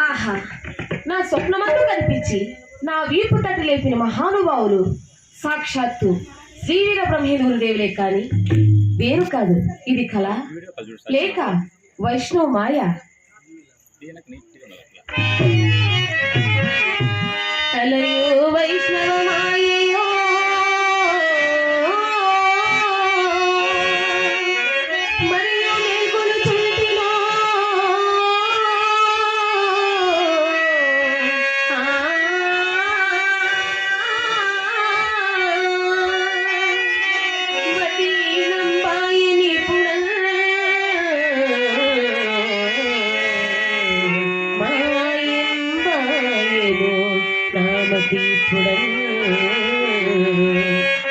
ఆహా, నా స్వప్నమంతా కనిపించి నా వీపు తట్టి లేపిన మహానుభావులు సాక్షాత్తు శ్రీవీర బ్రహ్మేంద్ర దేవులే కాని వేరు కాదు. ఇది కళ లేక వైష్ణవ మాయ. కలయో వైష్ణవ మాయయో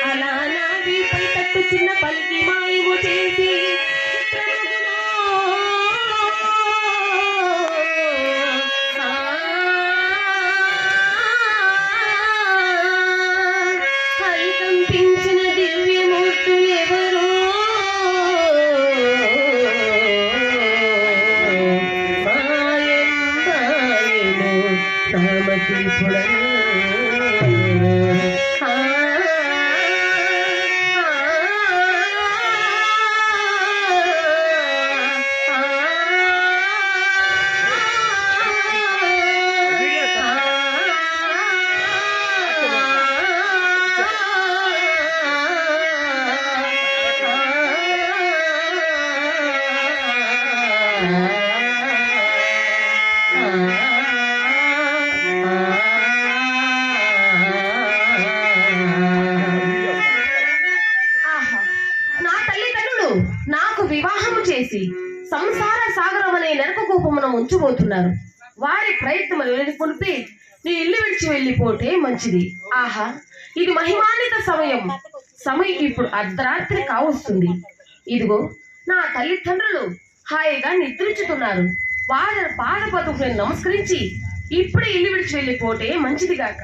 అలా నాపై తట్టు చిన్న పలికి మాయము చేసి కంపించిన దివ్యమూర్తులెవరో రామతీపుడ నాకు వివాహము చేసి సంసార సాగరం అనే నరక కూపమును ఉంచబోతున్నారు. వారి ప్రయత్నం కొలిపి నీ ఇల్లు విడిచి వెళ్ళిపోతే మంచిది. ఆహా, ఇది మహిమాన్విత సమయం ఇప్పుడు అర్ధరాత్రి కావస్తుంది. ఇదిగో నా తల్లిదండ్రులు హాయిగా నిద్రించుతున్నారు. వారి పాదపదుకుని నమస్కరించి ఇప్పుడే ఇల్లు విడిచి వెళ్ళిపోతే మంచిదిగాక.